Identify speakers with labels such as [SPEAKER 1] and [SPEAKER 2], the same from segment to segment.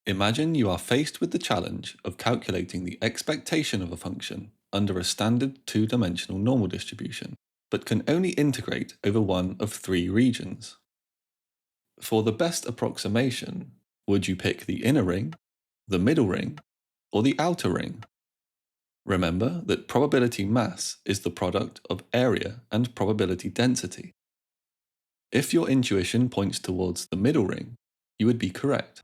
[SPEAKER 1] Imagine you are faced with the challenge of calculating the expectation of a function under a standard two-dimensional normal distribution, but can only integrate over one of three regions. For the best approximation, would you pick the inner ring, the middle ring, or the outer ring? Remember that probability mass is the product of area and probability density. If your intuition points towards the middle ring, you would be correct.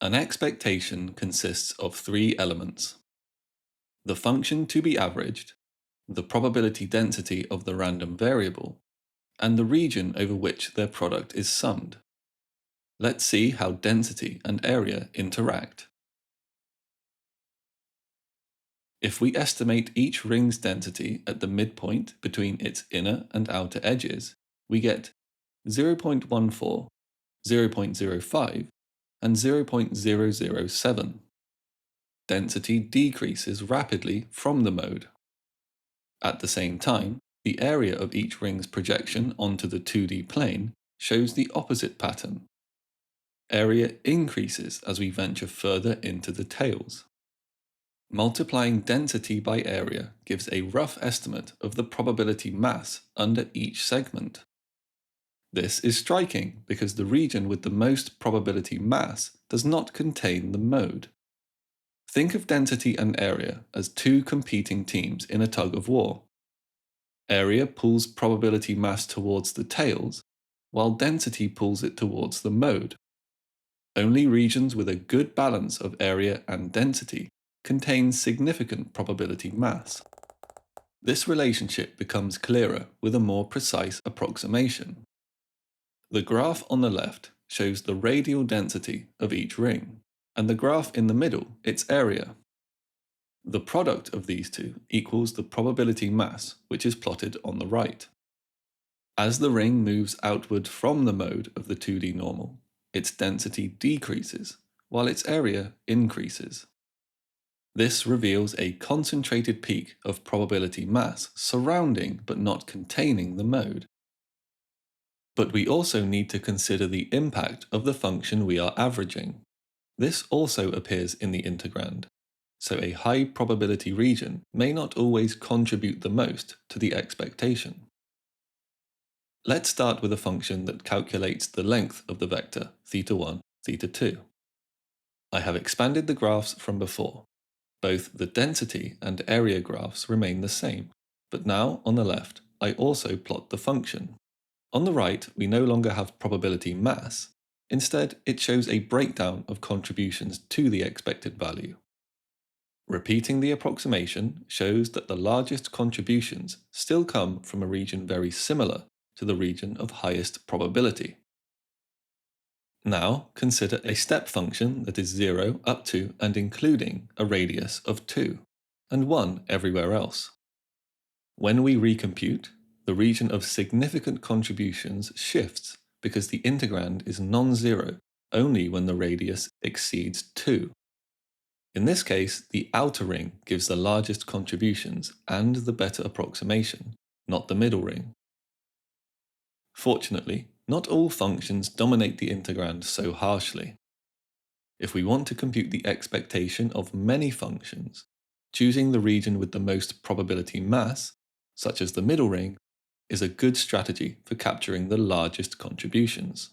[SPEAKER 1] An expectation consists of three elements: the function to be averaged, the probability density of the random variable, and the region over which their product is summed. Let's see how density and area interact. If we estimate each ring's density at the midpoint between its inner and outer edges, we get 0.14, 0.05, and 0.007. Density decreases rapidly from the mode. At the same time, the area of each ring's projection onto the 2D plane shows the opposite pattern. Area increases as we venture further into the tails. Multiplying density by area gives a rough estimate of the probability mass under each segment. This is striking because the region with the most probability mass does not contain the mode. Think of density and area as two competing teams in a tug-of-war. Area pulls probability mass towards the tails, while density pulls it towards the mode. Only regions with a good balance of area and density contain significant probability mass. This relationship becomes clearer with a more precise approximation. The graph on the left shows the radial density of each ring, and the graph in the middle its area. The product of these two equals the probability mass, which is plotted on the right. As the ring moves outward from the mode of the 2D normal, its density decreases, while its area increases. This reveals a concentrated peak of probability mass surrounding but not containing the mode. But we also need to consider the impact of the function we are averaging. This also appears in the integrand, so a high probability region may not always contribute the most to the expectation. Let's start with a function that calculates the length of the vector θ1, θ2. I have expanded the graphs from before. Both the density and area graphs remain the same, but now on the left I also plot the function. On the right, we no longer have probability mass. Instead, it shows a breakdown of contributions to the expected value. Repeating the approximation shows that the largest contributions still come from a region very similar to the region of highest probability. Now consider a step function that is 0 up to and including a radius of 2, and 1 everywhere else. When we recompute, the region of significant contributions shifts because the integrand is non-zero only when the radius exceeds 2. In this case, the outer ring gives the largest contributions and the better approximation, not the middle ring. Fortunately, not all functions dominate the integrand so harshly. If we want to compute the expectation of many functions, choosing the region with the most probability mass, such as the middle ring, is a good strategy for capturing the largest contributions.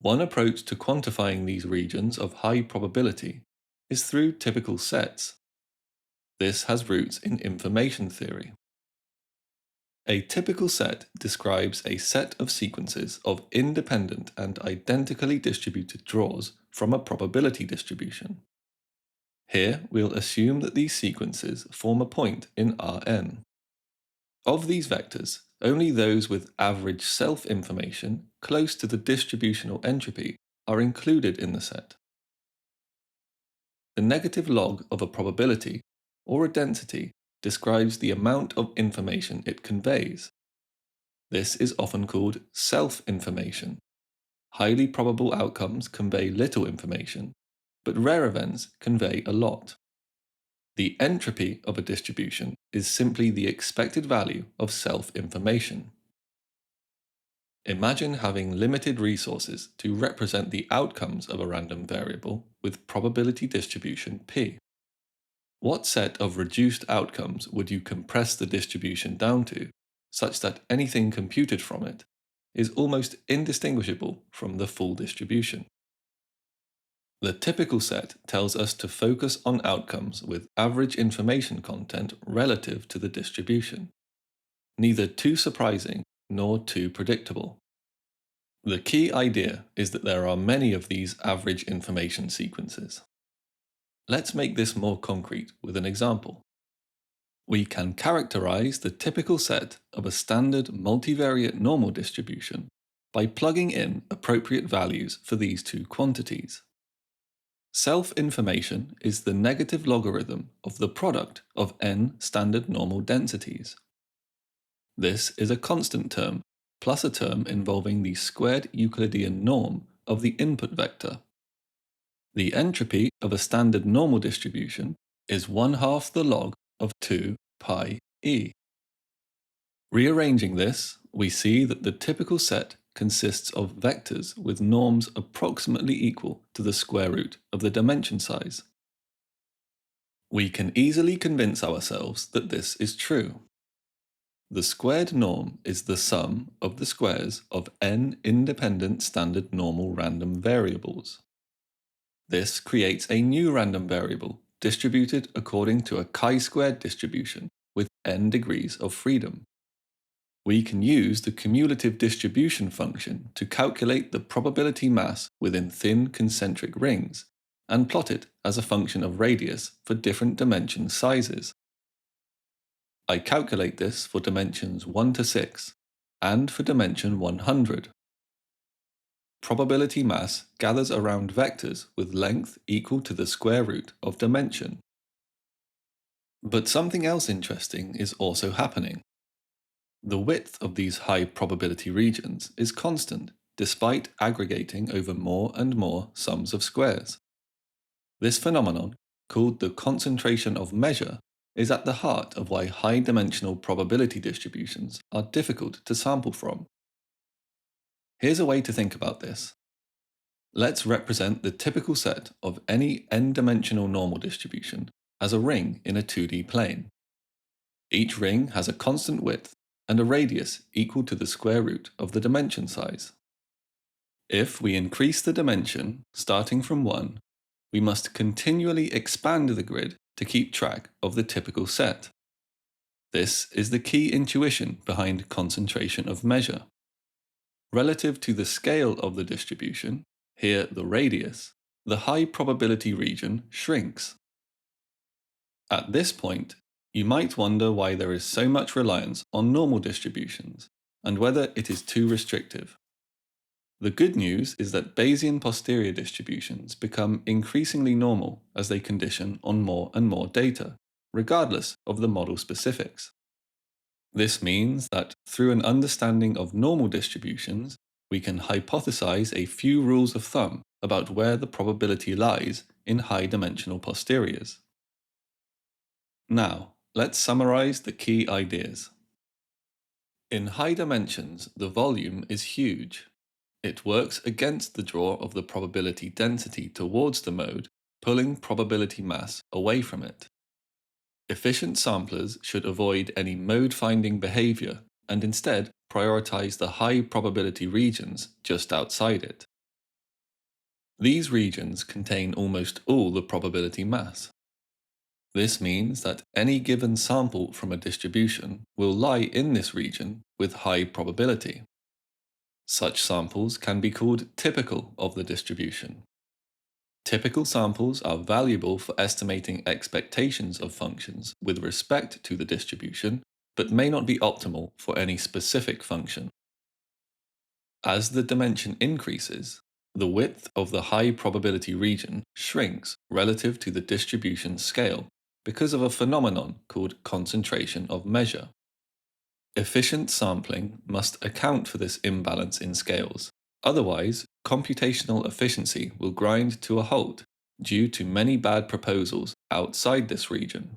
[SPEAKER 1] One approach to quantifying these regions of high probability is through typical sets. This has roots in information theory. A typical set describes a set of sequences of independent and identically distributed draws from a probability distribution. Here, we'll assume that these sequences form a point in Rn. Of these vectors, only those with average self-information close to the distributional entropy are included in the set. The negative log of a probability, or a density, describes the amount of information it conveys. This is often called self-information. Highly probable outcomes convey little information, but rare events convey a lot. The entropy of a distribution is simply the expected value of self-information. Imagine having limited resources to represent the outcomes of a random variable with probability distribution p. What set of reduced outcomes would you compress the distribution down to, such that anything computed from it is almost indistinguishable from the full distribution? The typical set tells us to focus on outcomes with average information content relative to the distribution, neither too surprising nor too predictable. The key idea is that there are many of these average information sequences. Let's make this more concrete with an example. We can characterize the typical set of a standard multivariate normal distribution by plugging in appropriate values for these two quantities. Self-information is the negative logarithm of the product of n standard normal densities. This is a constant term plus a term involving the squared Euclidean norm of the input vector. The entropy of a standard normal distribution is 1/2 the log of 2 pi e. Rearranging this, we see that the typical set consists of vectors with norms approximately equal to the square root of the dimension size. We can easily convince ourselves that this is true. The squared norm is the sum of the squares of n independent standard normal random variables. This creates a new random variable distributed according to a chi-squared distribution with n degrees of freedom. We can use the cumulative distribution function to calculate the probability mass within thin concentric rings and plot it as a function of radius for different dimension sizes. I calculate this for dimensions 1 to 6 and for dimension 100. Probability mass gathers around vectors with length equal to the square root of dimension. But something else interesting is also happening. The width of these high probability regions is constant despite aggregating over more and more sums of squares. This phenomenon, called the concentration of measure, is at the heart of why high-dimensional probability distributions are difficult to sample from. Here's a way to think about this. Let's represent the typical set of any n-dimensional normal distribution as a ring in a 2D plane. Each ring has a constant width and a radius equal to the square root of the dimension size. If we increase the dimension, starting from 1, we must continually expand the grid to keep track of the typical set. This is the key intuition behind concentration of measure. Relative to the scale of the distribution, here the radius, the high probability region shrinks. At this point, you might wonder why there is so much reliance on normal distributions and whether it is too restrictive. The good news is that Bayesian posterior distributions become increasingly normal as they condition on more and more data, regardless of the model specifics. This means that through an understanding of normal distributions, we can hypothesize a few rules of thumb about where the probability lies in high-dimensional posteriors. Now, let's summarize the key ideas. In high dimensions, the volume is huge. It works against the draw of the probability density towards the mode, pulling probability mass away from it. Efficient samplers should avoid any mode-finding behavior and instead prioritize the high probability regions just outside it. These regions contain almost all the probability mass. This means that any given sample from a distribution will lie in this region with high probability. Such samples can be called typical of the distribution. Typical samples are valuable for estimating expectations of functions with respect to the distribution, but may not be optimal for any specific function. As the dimension increases, the width of the high probability region shrinks relative to the distribution scale because of a phenomenon called concentration of measure. Efficient sampling must account for this imbalance in scales. Otherwise, computational efficiency will grind to a halt due to many bad proposals outside this region.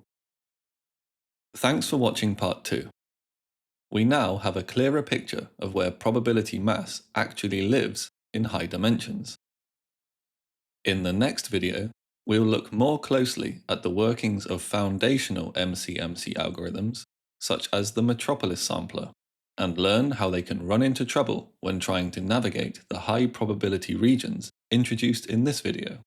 [SPEAKER 1] Thanks for watching part 2. We now have a clearer picture of where probability mass actually lives in high dimensions. In the next video, we'll look more closely at the workings of foundational MCMC algorithms, such as the Metropolis sampler, and learn how they can run into trouble when trying to navigate the high probability regions introduced in this video.